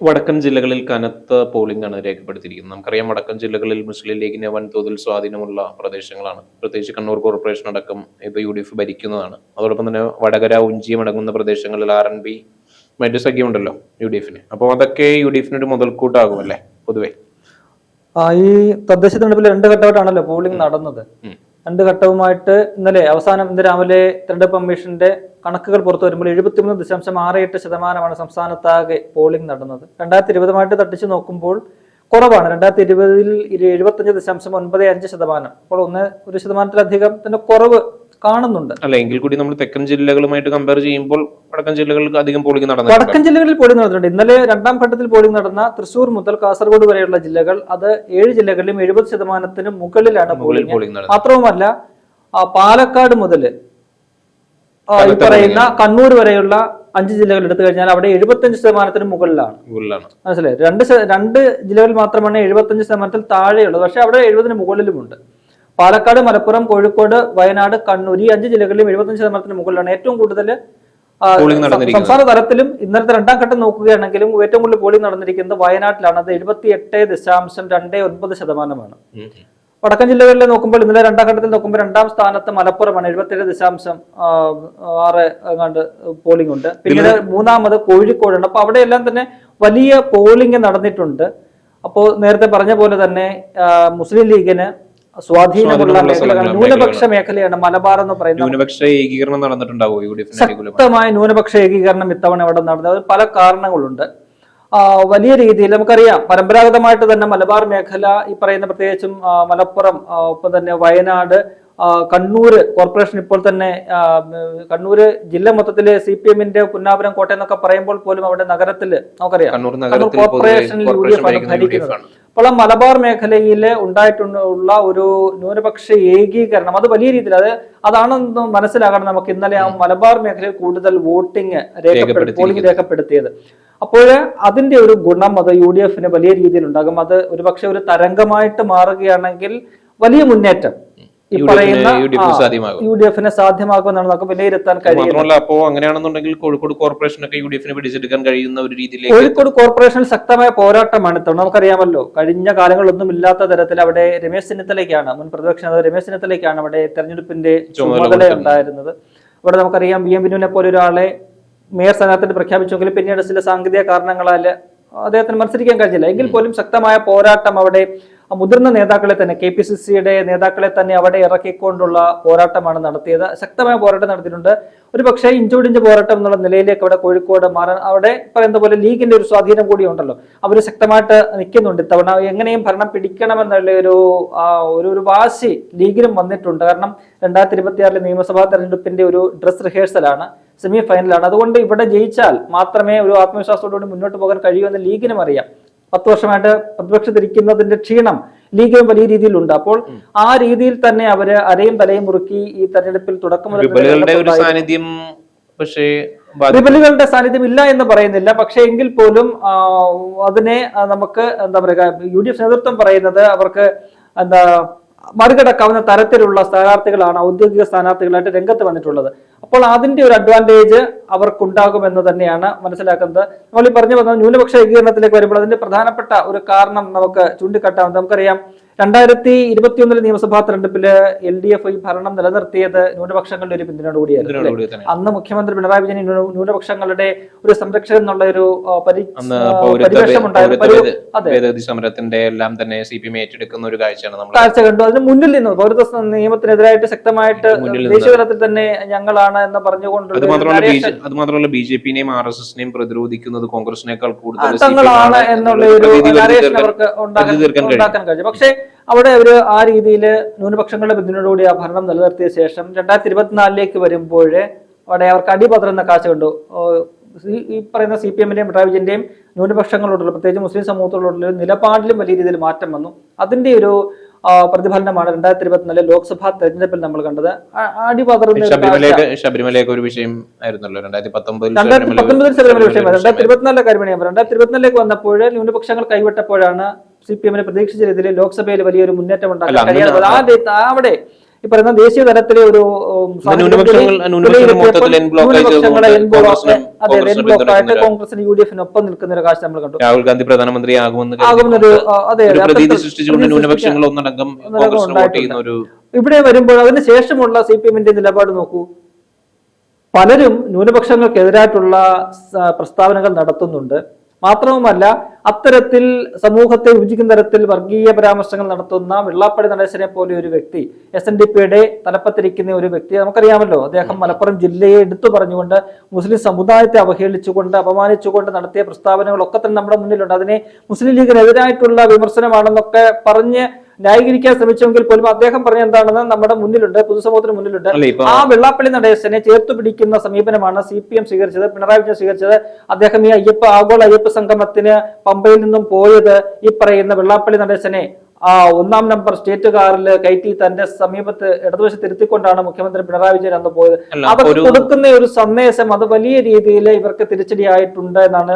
വടക്കൻ ജില്ലകളിൽ കനത്ത പോളിംഗ് ആണ് രേഖപ്പെടുത്തിയിരിക്കുന്നത്. നമുക്കറിയാം, വടക്കൻ ജില്ലകളിൽ മുസ്ലിം ലീഗിന് വൻതോതിൽ സ്വാധീനമുള്ള പ്രദേശങ്ങളാണ്. പ്രത്യേകിച്ച് കണ്ണൂർ കോർപ്പറേഷൻ അടക്കം ഇപ്പോൾ UDF ഭരിക്കുന്നതാണ്. അതോടൊപ്പം തന്നെ വടകര, ഉഞ്ചിയം അടങ്ങുന്ന പ്രദേശങ്ങളിൽ RNP മറ്റു സഖ്യമുണ്ടല്ലോ UDF-ന്. അപ്പോൾ അതൊക്കെ UDF-ന് ഒരു മുതൽക്കൂട്ടാകും അല്ലേ പൊതുവെ? ഈ തദ്ദേശ തെരഞ്ഞെടുപ്പിൽ 2 ഘട്ടമായിട്ടാണല്ലോ പോളിംഗ് നടന്നത്. 2 ഘട്ടവുമായിട്ട് ഇന്നലെ രാവിലെ തെരഞ്ഞെടുപ്പ് കമ്മീഷന്റെ കണക്കുകൾ പുറത്തു വരുമ്പോൾ 73.68% സംസ്ഥാനത്താകെ പോളിംഗ് നടന്നത്. 2020 തട്ടിച്ചു നോക്കുമ്പോൾ കുറവാണ്. 2020-ൽ 75.95%. അപ്പോൾ 1% തന്നെ കുറവ് കാണുന്നുണ്ട്. അല്ല, എങ്കിൽ കൂടി നമ്മൾ തെക്കൻ ജില്ലകളുമായിട്ട് കമ്പയർ ചെയ്യുമ്പോൾ വടക്കൻ ജില്ലകളിൽ അധികം പോളിംഗ് നടന്നു. വടക്കൻ ജില്ലകളിൽ പോളിംഗ് നടന്നിട്ടുണ്ട്. ഇന്നലെ 2ാം ഘട്ടത്തിൽ പോളിംഗ് നടന്ന തൃശൂർ മുതൽ കാസർഗോഡ് വരെയുള്ള ജില്ലകൾ, അത് 7 ജില്ലകളിലും 70% മുകളിലാണ് പോളിംഗ്. മാത്രവുമല്ല, പാലക്കാട് മുതൽ ഈ പറയുന്ന കണ്ണൂർ വരെയുള്ള 5 ജില്ലകൾ എടുത്തു കഴിഞ്ഞാൽ അവിടെ 75% മുകളിലാണ്. മനസ്സിലായി? 2 ജില്ലകളിൽ മാത്രമാണ് 75% താഴെയുള്ളത്. പക്ഷെ അവിടെ 70 മുകളിലുമുണ്ട്. പാലക്കാട്, മലപ്പുറം, കോഴിക്കോട്, വയനാട്, കണ്ണൂർ ഈ 5 ജില്ലകളിലും 75% മുകളിലാണ്. ഏറ്റവും കൂടുതൽ സംസ്ഥാന തലത്തിലും ഇന്നലത്തെ 2ാം ഘട്ടം നോക്കുകയാണെങ്കിലും ഏറ്റവും കൂടുതൽ പോളിംഗ് നടന്നിരിക്കുന്നത് വയനാട്ടിലാണ്. അത് 78.29%. വടക്കൻ ജില്ലകളിൽ നോക്കുമ്പോൾ ഇന്നലെ 2ാം ഘട്ടത്തിൽ നോക്കുമ്പോൾ 2ാം സ്ഥാനത്ത് മലപ്പുറമാണ്. 77.6 എങ്ങാണ്ട് പോളിംഗ് ഉണ്ട്. പിന്നീട് 3ാമത് കോഴിക്കോടുണ്ട്. അപ്പൊ അവിടെയെല്ലാം തന്നെ വലിയ പോളിംഗ് നടന്നിട്ടുണ്ട്. അപ്പോൾ നേരത്തെ പറഞ്ഞ പോലെ തന്നെ മുസ്ലിം ലീഗിന് സ്വാധീനമുള്ള മേഖലകൾ, ന്യൂനപക്ഷ മേഖലയാണ് മലബാർ എന്ന് പറയുന്നത്. ശക്തമായ ന്യൂനപക്ഷ ഏകീകരണം ഇത്തവണ ഇവിടെ നടന്നത്. പല കാരണങ്ങളുണ്ട്. വലിയ രീതിയിൽ നമുക്കറിയാം, പരമ്പരാഗതമായിട്ട് തന്നെ മലബാർ മേഖല ഈ പറയുന്ന പ്രത്യേകിച്ചും മലപ്പുറം, ഒപ്പം തന്നെ വയനാട്, കണ്ണൂര് കോർപ്പറേഷൻ, ഇപ്പോൾ തന്നെ കണ്ണൂര് ജില്ല മൊത്തത്തില് CPM-ന്റെ പുന്നാപുരം, കോട്ടയം എന്നൊക്കെ പറയുമ്പോൾ പോലും അവിടെ നഗരത്തില് നമുക്കറിയാം കണ്ണൂർ കോർപ്പറേഷനിൽ UDF ആണ് ഭരിക്കുന്നത്. അപ്പോൾ മലബാർ മേഖലയിൽ ഉണ്ടായിട്ടുള്ള ഒരു ന്യൂനപക്ഷ ഏകീകരണം അത് വലിയ രീതിയിൽ അതാണെന്ന് മനസ്സിലാക്കണം നമുക്ക്. ഇന്നലെ ആ മലബാർ മേഖലയിൽ കൂടുതൽ വോട്ടിംഗ് പോളിംഗ് രേഖപ്പെടുത്തിയത്. അപ്പോൾ അതിന്റെ ഒരു ഗുണം അത് UDF-ന് വലിയ രീതിയിൽ ഉണ്ടാകും. അത് ഒരുപക്ഷെ ഒരു തരംഗമായിട്ട് മാറുകയാണെങ്കിൽ വലിയ മുന്നേറ്റം ഈ പറയുന്ന UDF-ന് സാധ്യമാകുമെന്നാണ് നമുക്ക് വിലയിരുത്താൻ കഴിയുന്നത്. അപ്പോൾ അങ്ങനെയാണെന്നുണ്ടെങ്കിൽ കോഴിക്കോട് കോർപ്പറേഷനൊക്കെ UDF-ന് പിടിച്ചെടുക്കാൻ കഴിയുന്ന ഒരു രീതിയിൽ കോഴിക്കോട് കോർപ്പറേഷനിൽ ശക്തമായ പോരാട്ടമാണ് ഇത്തവണ. നമുക്കറിയാമല്ലോ, കഴിഞ്ഞ കാലങ്ങളൊന്നും ഇല്ലാത്ത തരത്തിൽ അവിടെ രമേശ് ചെന്നിത്തലയ്ക്കാണ്, മുൻ പ്രതിപക്ഷ നേതാവ് രമേശ് ചെന്നിത്തലയ്ക്കാണ് അവിടെ തെരഞ്ഞെടുപ്പിന്റെ ചുമതല ഉണ്ടായിരുന്നത്. അവിടെ നമുക്കറിയാം VM ബിനുവിനെ പോലെ ഒരാളെ മേയർ സ്ഥാനാർത്ഥി പ്രഖ്യാപിച്ചെങ്കിലും പിന്നീട് ചില സാങ്കേതിക കാരണങ്ങളാൽ അദ്ദേഹത്തിന് മത്സരിക്കാൻ കഴിഞ്ഞില്ല. എങ്കിൽ പോലും ശക്തമായ പോരാട്ടം അവിടെ മുതിർന്ന നേതാക്കളെ തന്നെ, KPCC-യുടെ നേതാക്കളെ തന്നെ അവിടെ ഇറക്കിക്കൊണ്ടുള്ള പോരാട്ടമാണ് നടത്തിയത്. ശക്തമായ പോരാട്ടം നടത്തിയിട്ടുണ്ട്. ഒരു പക്ഷേ ഇഞ്ചോടിഞ്ച് പോരാട്ടം എന്നുള്ള നിലയിലേക്ക് അവിടെ കോഴിക്കോട് മാറാൻ, അവിടെ പറയുന്ന പോലെ ലീഗിന്റെ ഒരു സ്വാധീനം കൂടി ഉണ്ടല്ലോ, അവർ ശക്തമായിട്ട് നിൽക്കുന്നുണ്ട്. ഇത്തവണ എങ്ങനെയും ഭരണം പിടിക്കണമെന്നുള്ള ഒരു വാശി ലീഗിനും വന്നിട്ടുണ്ട്. കാരണം 2026 നിയമസഭാ തെരഞ്ഞെടുപ്പിന്റെ ഒരു ഡ്രസ് റിഹേഴ്സലാണ്, സെമി ഫൈനലാണ്. അതുകൊണ്ട് ഇവിടെ ജയിച്ചാൽ മാത്രമേ ഒരു ആത്മവിശ്വാസത്തോടുകൂടി മുന്നോട്ട് പോകാൻ കഴിയുമെന്ന് ലീഗിനും അറിയാം. 10 വർഷമായിട്ട് പ്രതിപക്ഷത്തിരിക്കുന്നതിന്റെ ക്ഷീണം ലീഗിനും വലിയ രീതിയിലുണ്ട്. അപ്പോൾ ആ രീതിയിൽ തന്നെ അവര് അരയും തലയും മുറുക്കി ഈ തെരഞ്ഞെടുപ്പിൽ തുടക്കം മുതൽ റിബലുകളുടെ സാന്നിധ്യം ഇല്ല എന്ന് പറയുന്നില്ല. പക്ഷെ എങ്കിൽ പോലും അതിനെ നമുക്ക് എന്താ പറയുക, UDF നേതൃത്വം പറയുന്നത് അവർക്ക് മറികടക്കാവുന്ന തരത്തിലുള്ള സ്ഥാനാർത്ഥികളാണ് ഔദ്യോഗിക സ്ഥാനാർത്ഥികളായിട്ട് രംഗത്ത് വന്നിട്ടുള്ളത്. അപ്പോൾ അതിന്റെ ഒരു അഡ്വാൻറ്റേജ് അവർക്കുണ്ടാകുമെന്ന് തന്നെയാണ് മനസ്സിലാക്കുന്നത്. നമ്മൾ ഈ പറഞ്ഞു വന്നത് ന്യൂനപക്ഷ ഏകീകരണത്തിലേക്ക് വരുമ്പോൾ അതിന്റെ പ്രധാനപ്പെട്ട ഒരു കാരണം നമുക്ക് ചൂണ്ടിക്കാട്ടാവുന്നത്, നമുക്കറിയാം 2021 നിയമസഭാ തെരഞ്ഞെടുപ്പില് LDF ഈ ഭരണം നിലനിർത്തിയത് ന്യൂനപക്ഷങ്ങളുടെ ഒരു പിന്തുണയോടുകൂടിയായിരുന്നു. അന്ന് മുഖ്യമന്ത്രി പിണറായി വിജയൻ ന്യൂനപക്ഷങ്ങളുടെ ഒരു സംരക്ഷകൻ എന്നുള്ള ഒരു സമരത്തിന്റെ എല്ലാം തന്നെ CPM ഏറ്റെടുക്കുന്ന ഒരു കാഴ്ച കണ്ടു. അതിന് മുന്നിൽ നിന്ന് പൗരത്വ നിയമത്തിനെതിരായിട്ട് ശക്തമായിട്ട് ദേശീയ തലത്തിൽ തന്നെ ഞങ്ങളാണ് എന്ന് പറഞ്ഞുകൊണ്ട്, അത് മാത്രമല്ല BJP-നെയും RSS-നെയും പ്രതിരോധിക്കുന്നത് കോൺഗ്രസിനേക്കാൾ കൂടുതൽ തങ്ങളാണ് എന്നുള്ള ഒരു നരേഷൻ അവർക്ക് ഉണ്ടാക്കാൻ കഴിയും. പക്ഷേ അവിടെ അവര് ആ രീതിയിൽ ന്യൂനപക്ഷങ്ങളുടെ പിന്തുണയോടുകൂടി ആ ഭരണം നിലനിർത്തിയ ശേഷം 2024 വരുമ്പോൾ അവിടെ അവർക്ക് അടിപതറുന്ന കാഴ്ച കണ്ടു. ഈ പറയുന്ന CPM-ന്റെയും പിണറായി വിജയന്റെയും ന്യൂനപക്ഷങ്ങളോടുള്ള, പ്രത്യേകിച്ച് മുസ്ലിം സമൂഹത്തോടുള്ള നിലപാടിലും വലിയ രീതിയിൽ മാറ്റം വന്നു. അതിന്റെ ഒരു പ്രതിഫലനമാണ് 2024 ലോക്സഭാ തെരഞ്ഞെടുപ്പിൽ നമ്മൾ കണ്ടത്. ശബരിമലയൊക്കെ ഒരു വിഷയം ആയിരുന്നല്ലോ 2019 ശബരിമല വിഷയമായിരുന്നു. 2024 കാര്യമാണ്. 2024 വന്നപ്പോൾ ന്യൂനപക്ഷങ്ങൾ കൈവിട്ടപ്പോഴാണ് CPM-നെ പ്രതീക്ഷിച്ച രീതിയിൽ ലോക്സഭയിൽ വലിയൊരു മുന്നേറ്റം ഉണ്ടാക്കാൻ കഴിയാതെ അവിടെ ഈ പറയുന്ന ദേശീയ തലത്തിലെ ഒരു ബ്ലോക്കായിട്ട് കോൺഗ്രസിന് UDF-നൊപ്പം നിൽക്കുന്ന ഒരു കാഴ്ച നമ്മൾ കണ്ടു. രാഹുൽ ഗാന്ധി പ്രധാനമന്ത്രിയാകുമെന്ന് ഇവിടെ വരുമ്പോൾ അതിനുശേഷമുള്ള CPM-ന്റെ നിലപാട് നോക്കൂ. പലരും ന്യൂനപക്ഷങ്ങൾക്കെതിരായിട്ടുള്ള പ്രസ്താവനകൾ നടത്തുന്നുണ്ട്. മാത്രവുമല്ല, അത്തരത്തിൽ സമൂഹത്തെ വിഭജിക്കുന്ന തരത്തിൽ വർഗീയ പരാമർശങ്ങൾ നടത്തുന്ന വെള്ളാപ്പള്ളി നടേശനെ പോലെ ഒരു വ്യക്തി, SNDP-യുടെ തലപ്പത്തിരിക്കുന്ന ഒരു വ്യക്തി, നമുക്കറിയാമല്ലോ, അദ്ദേഹം മലപ്പുറം ജില്ലയെ എടുത്തു പറഞ്ഞുകൊണ്ട് മുസ്ലിം സമുദായത്തെ അവഹേളിച്ചുകൊണ്ട് അപമാനിച്ചുകൊണ്ട് നടത്തിയ പ്രസ്താവനകളൊക്കെ തന്നെ നമ്മുടെ മുന്നിലുണ്ട്. അതിനെ മുസ്ലിം ലീഗിനെതിരായിട്ടുള്ള വിമർശനമാണെന്നൊക്കെ പറഞ്ഞ് ന്യായീകരിക്കാൻ ശ്രമിച്ചെങ്കിൽ പോലും അദ്ദേഹം പറഞ്ഞ എന്താണെന്ന് നമ്മുടെ മുന്നിലുണ്ട്, പൊതുസമൂഹത്തിന് മുന്നിലുണ്ട്. ആ വെള്ളാപ്പള്ളി നടേശനെ ചേർത്തു പിടിക്കുന്ന സമീപനമാണ് CPM സ്വീകരിച്ചത്, പിണറായി വിജയൻ സ്വീകരിച്ചത്. അദ്ദേഹം ഈ ആഗോള അയ്യപ്പ സംഗമത്തിന് പമ്പയിൽ നിന്നും പോയത് ഈ പറയുന്ന വെള്ളാപ്പള്ളി നടേശനെ 1-ാം നമ്പർ സ്റ്റേറ്റ് കാറിൽ കയറ്റി തന്റെ സമീപത്ത് ഇടതുവശത്ത് ഇരുത്തിക്കൊണ്ടാണ് മുഖ്യമന്ത്രി പിണറായി വിജയൻ അന്ന് പോയത്. അതൊക്കെ കൊടുക്കുന്ന ഒരു സന്ദേശം അത് വലിയ രീതിയിൽ ഇവർക്ക് തിരിച്ചടിയായിട്ടുണ്ട് എന്നാണ്.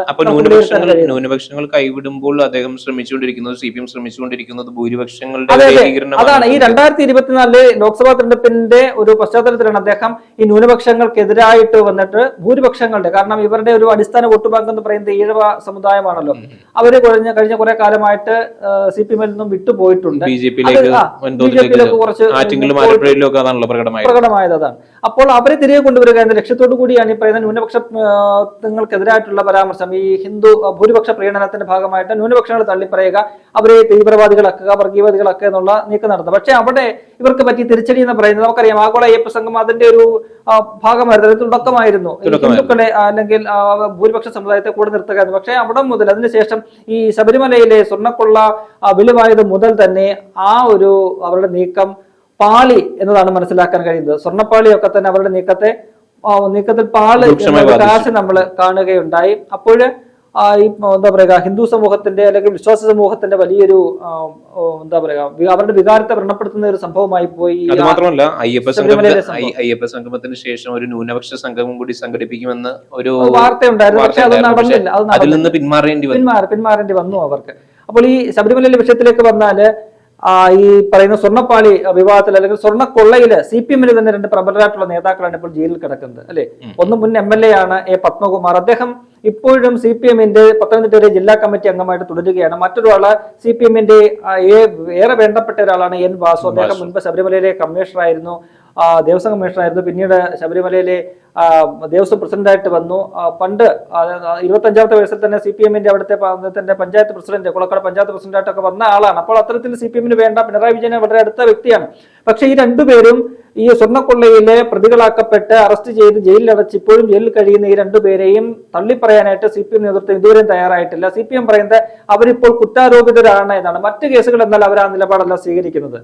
ന്യൂനപക്ഷങ്ങൾ കൈവിടുമ്പോൾ അദ്ദേഹം ശ്രമിച്ചുകൊണ്ടിരിക്കുന്നത്, CPM ശ്രമിച്ചുകൊണ്ടിരിക്കുന്നത് ഭൂരിപക്ഷങ്ങളുടെ അതാണ്. ഈ 2024 ലോക്സഭാ തെരഞ്ഞെടുപ്പിന്റെ ഒരു പശ്ചാത്തലത്തിലാണ് അദ്ദേഹം ഈ ന്യൂനപക്ഷങ്ങൾക്കെതിരായിട്ട് വന്നിട്ട് ഭൂരിപക്ഷങ്ങളുടെ, കാരണം ഇവരുടെ ഒരു അടിസ്ഥാന വോട്ട് ബാങ്ക് എന്ന് പറയുന്നത് ഈഴവ സമുദായമാണല്ലോ, അവര് കഴിഞ്ഞ കുറെ കാലമായിട്ട് CPM-ൽ നിന്നും പോയിട്ടുണ്ട്. പ്രകടമായത് അതാണ്. അപ്പോൾ അവരെ തിരികെ കൊണ്ടുവരിക എന്ന ലക്ഷ്യത്തോടു കൂടിയാണ് ഈ പറയുന്ന ന്യൂനപക്ഷങ്ങൾക്കെതിരായിട്ടുള്ള പരാമർശം, ഈ ഹിന്ദു ഭൂരിപക്ഷ പ്രീണനത്തിന്റെ ഭാഗമായിട്ട് ന്യൂനപക്ഷങ്ങൾ തള്ളിപ്പറയുക, അവരെ തീവ്രവാദികളാക്കുക, വർഗീയവാദികളാക്കുക എന്നുള്ള നീക്കം നടത്തുന്നത്. പക്ഷെ അവിടെ ഇവർക്ക് പറ്റി തിരിച്ചടി എന്ന് പറയുന്നത് നമുക്കറിയാം. ആഗോള അയ്യപ്പ സംഗമം അതിന്റെ ഒരു ഭാഗമായിരുന്നു, തുടക്കമായിരുന്നു. ഹിന്ദുക്കളെ അല്ലെങ്കിൽ ഭൂരിപക്ഷ സമുദായത്തെ കൂടെ നിർത്തുക. പക്ഷെ അവിടെ മുതൽ അതിനുശേഷം ഈ ശബരിമലയിലെ സ്വർണ്ണക്കൊള്ള വെളിവായത് മുതൽ തന്നെ ആ ഒരു അവരുടെ നീക്കം പാളി എന്നതാണ് മനസ്സിലാക്കാൻ കഴിയുന്നത്. സ്വർണ്ണപ്പാളിയൊക്കെ തന്നെ അവരുടെ നീക്കത്തിൽ പാള് കാശ് നമ്മൾ കാണുകയുണ്ടായി. അപ്പോൾ ഈ എന്താ പറയുക, ഹിന്ദു സമൂഹത്തിന്റെ അല്ലെങ്കിൽ വിശ്വാസ സമൂഹത്തിന്റെ വലിയൊരു എന്താ പറയുക, അവരുടെ വികാരത്തെ വ്രണപ്പെടുത്തുന്ന ഒരു സംഭവമായി പോയി. അത് മാത്രമല്ല, അയ്യപ്പ സംഗമത്തിന് ശേഷം ഒരു ന്യൂനപക്ഷ സംഗമം കൂടി സംഘടിപ്പിക്കുമെന്ന് ഒരു വാർത്തയുണ്ടായിരുന്നു. പക്ഷെ അത് നടന്നില്ല. അതിൽ നിന്ന് പിന്മാറേണ്ടി വന്നു അവർക്ക്. അപ്പോൾ ഈ ശബരിമലയിലെ വിഷയത്തിലേക്ക് വന്നാല് ഈ പറയുന്ന സ്വർണ്ണപ്പാളി വിവാദത്തിൽ അല്ലെങ്കിൽ സ്വർണ്ണക്കൊള്ളയില് CPM-ൽ തന്നെ 2 പ്രബലരായിട്ടുള്ള നേതാക്കളാണ് ഇപ്പോൾ ജയിലിൽ കിടക്കുന്നത്, അല്ലെ? ഒന്ന് മുൻ MLA ആണ് പത്മകുമാർ. അദ്ദേഹം ഇപ്പോഴും CPM-ന്റെ പത്തനംതിട്ടയിലെ ജില്ലാ കമ്മിറ്റി അംഗമായിട്ട് തുടരുകയാണ്. മറ്റൊരാള് CPM-ന്റെ ഏറെ വേണ്ടപ്പെട്ട ഒരാളാണ് N വാസു. അദ്ദേഹം മുൻപ് ശബരിമലയിലെ കമ്മീഷണറായിരുന്നു, ദേവസ്വം കമ്മീഷണറായിരുന്നു. പിന്നീട് ശബരിമലയിലെ ദേവസ്വം പ്രസിഡന്റായിട്ട് വന്നു. പണ്ട് 25ാമത്തെ വയസ്സിൽ തന്നെ CPM-ന്റെ അവിടുത്തെ പഞ്ചായത്ത് പ്രസിഡന്റ്, കുളക്കട പഞ്ചായത്ത് പ്രസിഡന്റായിട്ടൊക്കെ വന്ന ആളാണ്. അപ്പോൾ അത്തരത്തിൽ CPM-ന് വേണ്ട പിണറായി വിജയനെ വളരെ അടുത്ത വ്യക്തിയാണ്. പക്ഷെ ഈ രണ്ടുപേരും ഈ സ്വർണ്ണക്കൊള്ളയിലെ പ്രതികളാക്കപ്പെട്ട് അറസ്റ്റ് ചെയ്ത് ജയിലിലടച്ച് ഇപ്പോഴും ജയിലിൽ കഴിയുന്ന ഈ രണ്ടുപേരെയും തള്ളിപ്പറയാനായിട്ട് CPM നേതൃത്വം ഇതുവരെയും തയ്യാറായിട്ടില്ല. CPM പറയുന്നത് അവരിപ്പോൾ കുറ്റാരോപിതരാണ് എന്നാണ്. മറ്റ് കേസുകൾ എന്നാൽ അവർ ആ നിലപാടല്ല സ്വീകരിക്കുന്നത്.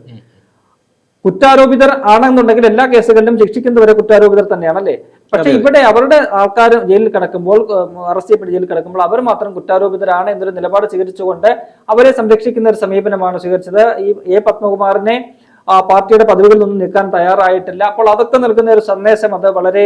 കുറ്റാരോപിതർ ആണെന്നുണ്ടെങ്കിൽ എല്ലാ കേസുകളിലും ശിക്ഷിക്കുന്നവരെ കുറ്റാരോപിതർ തന്നെയാണല്ലേ. പക്ഷെ ഇവിടെ അവരുടെ ആൾക്കാർ ജയിലിൽ കിടക്കുമ്പോൾ, അറസ്റ്റ് ചെയ്യപ്പെട്ട് ജയിലിൽ കിടക്കുമ്പോൾ അവർ മാത്രം കുറ്റാരോപിതരാണ് എന്നൊരു നിലപാട് സ്വീകരിച്ചുകൊണ്ട് അവരെ സംരക്ഷിക്കുന്ന ഒരു സമീപനമാണ് സ്വീകരിച്ചത്. ഈ പത്മകുമാറിനെ പാർട്ടിയുടെ പദവികളിൽ നിന്നും നീക്കാൻ തയ്യാറായിട്ടില്ല. അപ്പോൾ അതൊക്കെ നൽകുന്ന ഒരു സന്ദേശം അത് വളരെ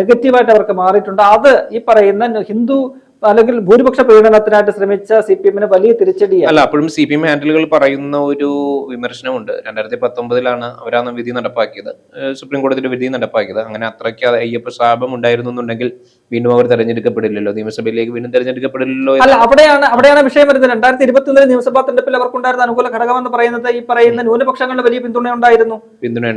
നെഗറ്റീവായിട്ട് അവർക്ക് മാറിയിട്ടുണ്ട്. അത് ഈ പറയുന്ന ഹിന്ദു അല്ലെങ്കിൽ ഭൂരിപക്ഷ പ്രീണനത്തിനായിട്ട് ശ്രമിച്ച CPM-ന് വലിയ തിരിച്ചടിയാണ്. അല്ല, അപ്പോഴും CPM ഹാൻഡിലുകൾ പറയുന്ന ഒരു വിമർശനമുണ്ട്. 2019 അവരാണ് വിധി നടപ്പാക്കിയത്, സുപ്രീം കോടതിയുടെ വിധി നടപ്പാക്കിയത്. അങ്ങനെ അത്രയ്ക്ക് അയ്യപ്പ ശാപം ഉണ്ടായിരുന്നുണ്ടെങ്കിൽ വീണ്ടും അവർ തെരഞ്ഞെടുക്കപ്പെടില്ലല്ലോ, നിയമസഭയിലേക്ക് വീണ്ടും തെരഞ്ഞെടുക്കപ്പെടില്ലല്ലോ. അല്ല, അവിടെയാണ് വിഷയം വരുന്നത്. 2021 നിയമസഭാ തെരഞ്ഞെടുപ്പിൽ അവർക്കുണ്ടായിരുന്ന അനുകൂല ഘടകമെന്ന് പറയുന്നത് ഈ പറയുന്ന ന്യൂനപക്ഷങ്ങളുടെ വലിയ പിന്തുണ ഉണ്ടായിരുന്നു.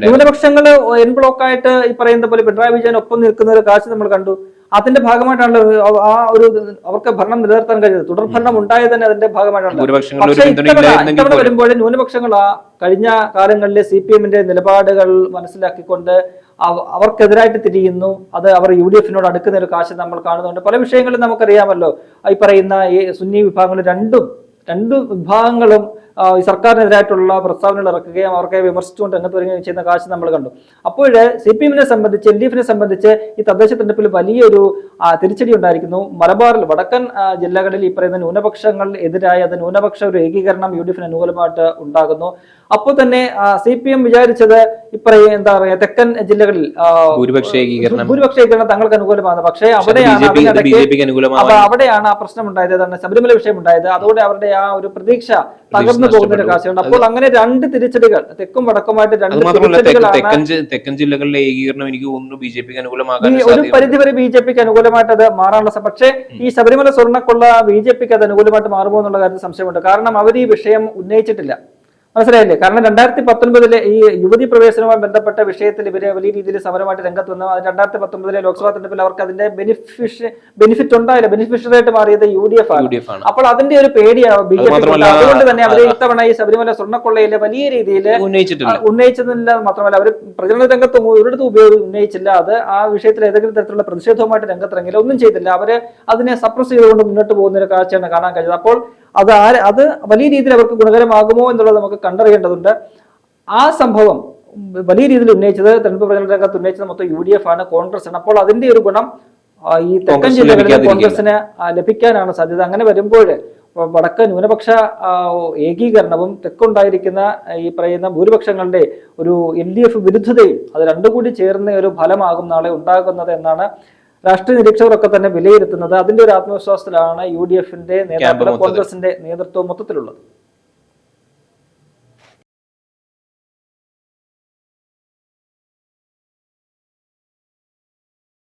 ന്യൂനപക്ഷങ്ങൾ N ബ്ലോക്കായിട്ട് ഈ പറയുന്ന പോലെ പിണറായി വിജയൻ ഒപ്പം നിൽക്കുന്ന ഒരു കാഴ്ച നമ്മൾ കണ്ടു. അതിന്റെ ഭാഗമായിട്ടാണല്ലോ ആ ഒരു അവർക്ക് ഭരണം നിലനിർത്താൻ കഴിഞ്ഞത്. തുടർ ഭരണം ഉണ്ടായത് തന്നെ അതിന്റെ ഭാഗമായിട്ടാണ്. പക്ഷേ ഇത്തവണ വരുമ്പോൾ ന്യൂനപക്ഷങ്ങൾ കഴിഞ്ഞ കാലങ്ങളിലെ CPM-ന്റെ നിലപാടുകൾ മനസ്സിലാക്കിക്കൊണ്ട് അവർക്കെതിരായിട്ട് തിരിയുന്നു. അത് അവർ UDF-നോട് അടുക്കുന്ന ഒരു കാഴ്ച നമ്മൾ കാണുന്നുണ്ട്. പല വിഷയങ്ങളും നമുക്കറിയാമല്ലോ. ഈ പറയുന്ന ഈ സുന്നി വിഭാഗങ്ങൾ രണ്ടു വിഭാഗങ്ങളും ഈ സർക്കാരിനെതിരായിട്ടുള്ള പ്രസ്താവനകൾ ഇറക്കുകയും അവർക്ക് വിമർശിച്ചുകൊണ്ട് രംഗത്ത് വരികയും ചെയ്യുന്ന കാഴ്ച നമ്മൾ കണ്ടു. അപ്പോൾ CPM-നെ സംബന്ധിച്ച്, LDF-നെ സംബന്ധിച്ച് ഈ തദ്ദേശ തെരഞ്ഞെടുപ്പിൽ വലിയൊരു തിരിച്ചടി ഉണ്ടായിരിക്കുന്നു. മലബാറിൽ വടക്കൻ ജില്ലകളിൽ ഈ പറയുന്ന ന്യൂനപക്ഷങ്ങൾ എതിരായ ന്യൂനപക്ഷ ഒരു ഏകീകരണം UDF-ന് അനുകൂലമായിട്ട് ഉണ്ടാകുന്നു. അപ്പോൾ തന്നെ CPM വിചാരിച്ചത് ഈ പറയുന്ന എന്താ പറയുക, തെക്കൻ ജില്ലകളിൽ ഭൂരിപക്ഷ ഏകീകരണം തങ്ങൾക്ക് അനുകൂലമാണ്. പക്ഷേ അവിടെയാണ് ആ പ്രശ്നം ഉണ്ടായത്, ശബരിമല വിഷയം ഉണ്ടായത്. അതോടെ അവരുടെ ആ ഒരു പ്രതീക്ഷ തകർന്നു പോകുന്ന ഒരു കാഴ്ചയുണ്ട്. അപ്പോൾ അങ്ങനെ രണ്ട് തിരിച്ചടികൾ, തെക്കും വടക്കുമായിട്ട് രണ്ട് അത് മാത്രമല്ല തിരിച്ചടികളാണ്. തെക്കൻ ജില്ലകളിലെ ഏകീകരണം എനിക്ക് തോന്നുന്നു ബി ജെ പിക്ക് അനുകൂലമാകാൻ ഒരു പരിധിവരെ ബി ജെ പിക്ക് അനുകൂലമായിട്ട് അത് മാറാനുള്ള പക്ഷേ ഈ ശബരിമല സ്വർണ്ണക്കൊള്ള ബി ജെ പിക്ക് അത് അനുകൂലമായിട്ട് മാറുമോ എന്നുള്ള കാര്യത്തിൽ സംശയമുണ്ട്. കാരണം അവർ ഈ വിഷയം ഉന്നയിച്ചിട്ടില്ല, മനസ്സിലായില്ലേ? കാരണം 2019 ഈ യുവതി പ്രവേശനവുമായി ബന്ധപ്പെട്ട വിഷയത്തിൽ ഇവര് വലിയ രീതിയിൽ സമരമായിട്ട് രംഗത്ത് വന്നു. 2019 ലോക്സഭാ തെരഞ്ഞെടുപ്പിൽ അവർക്ക് അതിന്റെ ബെനിഫിറ്റ് ഉണ്ടായില്ല. ബെനിഫിഷ്യറി ആയിട്ട് മാറിയത് UDF ആണ്. അപ്പോൾ അതിന്റെ ഒരു പേടിയാണ് ബി ജെ പി. അതുകൊണ്ട് തന്നെ അവർ ഇത്തവണ ഈ ശബരിമല സ്വർണ്ണക്കൊള്ളയിലെ വലിയ രീതിയിൽ ഉന്നയിച്ചതില്ല. മാത്രമല്ല അവർ പ്രചരണ രംഗത്ത് ഒരിടത്തും ഉന്നയിച്ചില്ല. അത് ആ വിഷയത്തിൽ ഏതെങ്കിലും തരത്തിലുള്ള പ്രതിഷേധവുമായിട്ട് രംഗത്തിറങ്ങില്ല, ഒന്നും ചെയ്തില്ല. അവര് അതിനെ സപ്രസ് ചെയ്തുകൊണ്ട് മുന്നോട്ട് പോകുന്ന ഒരു കാഴ്ചയാണ് കാണാൻ കഴിഞ്ഞത്. അപ്പോൾ അത് വലിയ രീതിയിൽ അവർക്ക് ഗുണകരമാകുമോ എന്നുള്ളത് നമുക്ക് കണ്ടറിയേണ്ടതുണ്ട്. ആ സംഭവം വലിയ രീതിയിൽ ഉന്നയിച്ചത്, തെരഞ്ഞെടുപ്പ് പ്രചരണ രംഗത്ത് ഉന്നയിച്ചത് മൊത്തം UDF ആണ്, കോൺഗ്രസ് ആണ്. അപ്പോൾ അതിന്റെ ഒരു ഗുണം ഈ തെക്കൻ ജില്ലകളിൽ കോൺഗ്രസിന് ലഭിക്കാനാണ് സാധ്യത. അങ്ങനെ വരുമ്പോൾ വടക്ക് ന്യൂനപക്ഷ ഏകീകരണവും തെക്കുണ്ടായിരിക്കുന്ന ഈ പറയുന്ന ഭൂരിപക്ഷങ്ങളുടെ ഒരു LDF വിരുദ്ധതയും അത് രണ്ടും കൂടി ചേർന്ന ഒരു ഫലമാകും നാളെ ഉണ്ടാകുന്നത് എന്നാണ് രാഷ്ട്രീയ നിരീക്ഷകരൊക്കെ തന്നെ വിലയിരുത്തുന്നത്. അതിന്റെ ഒരു ആത്മവിശ്വാസത്തിലാണ് UDF-ന്റെ നേതാക്കൾ, കോൺഗ്രസിന്റെ നേതൃത്വം മൊത്തത്തിലുള്ളത്.